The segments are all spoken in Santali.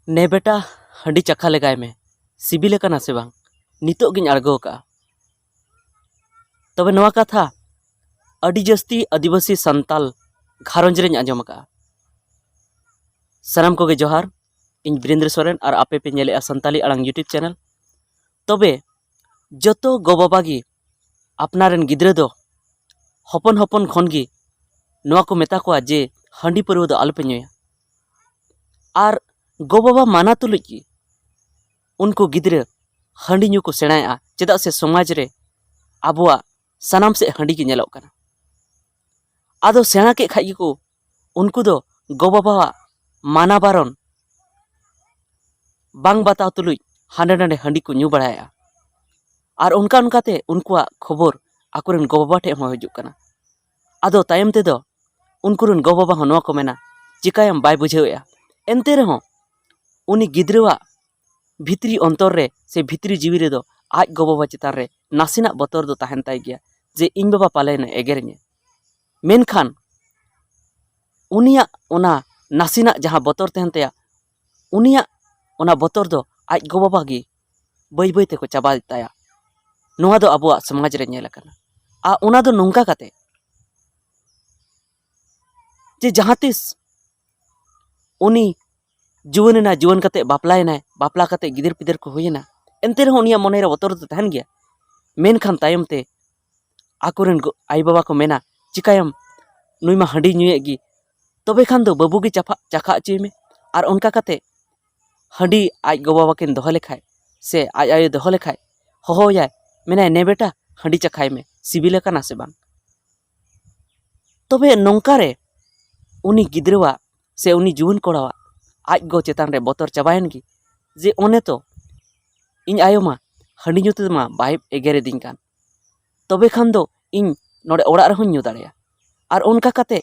ने बेटा हंडी चखा लगाय में सिबिल कना से बांग नितो गिन आड़गो का। तबे नवा कथा अडी जस्ती आदिवासी संताल घारंज रेन आंजम का। सनाम को गे जोहार, इन वीरेंद्र सोरेन और आपे पे नेले संताली आड़ांग यूट्यूब चैनल। तबे जतो गो बाबा गी अपनारेन गिद्रे दो हपन हपन खन गी नवा को मेता को जे हंडी परव दो आलपे ᱧᱩᱭᱟ और गो बाबा माना तुलुज की उनको गिद्रे हंडी ᱧᱩ को सेणाया चेदा से समाज रे आबुआ सनाम से हंडी की नेलोग कना। आदो सेणा के खाई को उनको दो गो बाबा माना बारन बांग बताव तुलुज हांडे नांडे हंडी को ᱧᱩ बड़ाया और उनका उनकाते उनकुआ खबर आकुरेन गो बाबा ठे हो हिजुग कना। आदो तायम ते दो उनकुरेन गो बाबा हो नवा को मेना चिकायम बाय बुझेया एनते रहो उनी गिद्रवा भित्री अंतर रे से भित्री जीवी रे दो आज गो बाबा चितान रे नासिना बतर दो ताहेन ताई गया जे इन बाबा पालेन एगेरने मेनखान उनिया ओना नासिना जहां बतर तहन तया उनिया ओना बतर दो आज गो बाबा गी बई बई ते को चाबा ताया। नोआ दो अबुआ समाज रे नेल कना आ ओना दो नोंका काते जे जहां तिस उनी जुवनना जुवन काते बापलायना बापला काते गिदर पिदर को होयना एनते रहो उनिया मने रे बतर दो तहन गया। मेनखान तायम ते आकुरेन आई बाबा को मेना चिकायम नुई मा हंडी ᱧᱩᱭᱮ गी तबे खान दो बाबू गी चाखा अचुय में और उनका काते हंडी आज गो बाबा किन दोह लेखाय से आज आयो दोह लेखाय होहोया मेना ने बेटा हंडी चखाय में सिबिल कना से बांग। तबे नोंका रे उनी गिद्रवा से उनी जुवन कोड़ावा आज गो चेतान रे बतर चाबायन गी जे ओने तो इन आयो मा हंडी ᱧᱩ मा बाय एगेरे दिन कान तबे खान दो इन नोडे ओड़ा रहों ᱧᱩ दाड़ेया और उनका काते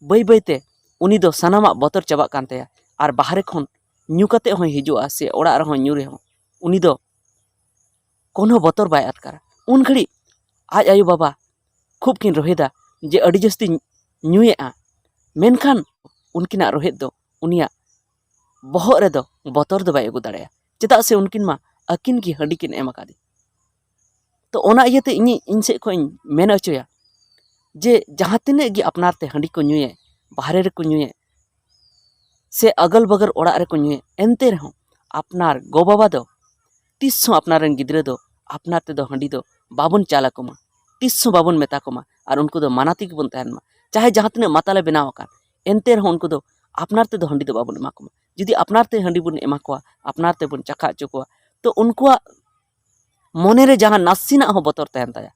बई बईते उनी दो सानामा बतर चाबा कान तया और बाहरे खन ᱧᱩ काते हों हिजुआ से ओड़ा रहों ᱧᱩ रे हों उनी दो कोनो बतर बाय अटकारा। उन घड़ी आज आयो बाबा खूब किन रोहेदा जे अडी जस्ती ᱧᱩᱭेआ मेनखान उनकिना रोहेद दो उनिया बहर रे दो बतर दो बाय अगु दाड़ेया चेदा से उनकिन मा अकिन की हंडी किन एम आकादी। तो ओना इयते इन से को मेन अचोया जे जहां तिने गी अपनार ते हंडी को ᱧᱩᱭे बाहरे रे को ᱧᱩᱭे से अगल बगल ओड़ा रे को ᱧᱩᱭे एनते रहो अपनार गो बाबा दो तिस्सो अपनारेन गिद्रे दो अपनार ते दो हंडी दो बाबन चाला कोमा तिस्सो बाबन मेता कोमा और उनको दो मानाती की बन तहन मा चाहे जहां तिने माताले बनाव का एनते रहो उनको दो अपनार ते दो हंडी दो बाबन एमा कोमा। जुदी अपनार ते हंडी बन एमा कोआ अपनार ते बन चखा अचो कोआ तो उनकुआ मने रे जहां नासिना हो बतर तहन ताया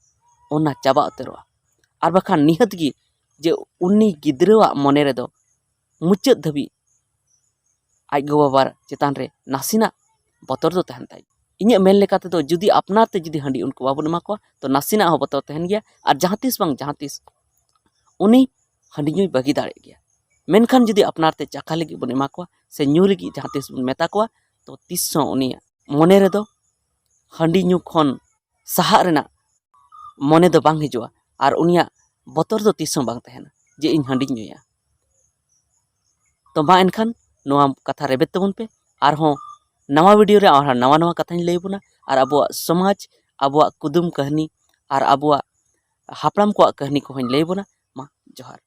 ओना चाबा उतरवा और बखान निहत गी जे उन्नी गिद्रवा मने रे दो मुचाद धबी आज गो बाबा चेतान रे नासिना बतर दो तहन ताई। इन्हें मेन लेकाते तो जुदी अपनार ते जुदी हंडी उनको बाबन एमा कोआ तो नासिना हो बतर तहन गया और जहां तिस बांग जहां तिस उनी हंडी ᱧᱩᱭ बगी दाड़े गया। मेनखान जुदी अपनार ते चाखा लगी बन एमा कोआ से ᱧᱩ लगी जहां तिस बन मेता कोआ तो तिस्सो उनी मने रे दो हंडी ᱧᱩ खन सहा रेना मने दो बांग हिजुआ और उनिया बतर दो तिस्सो बांग तहना जे इन हंडी ᱧᱩᱭᱟ। तो मा एनखान नवा कथा रेबेत तबन पे और हों नवा वीडियो रे और नवा नवा कथा लई बुना और अबुआ समाज अबुआ कुदुम कहानी और अबुआ हापड़ाम को कहानी को लई बुना। मा जोहार।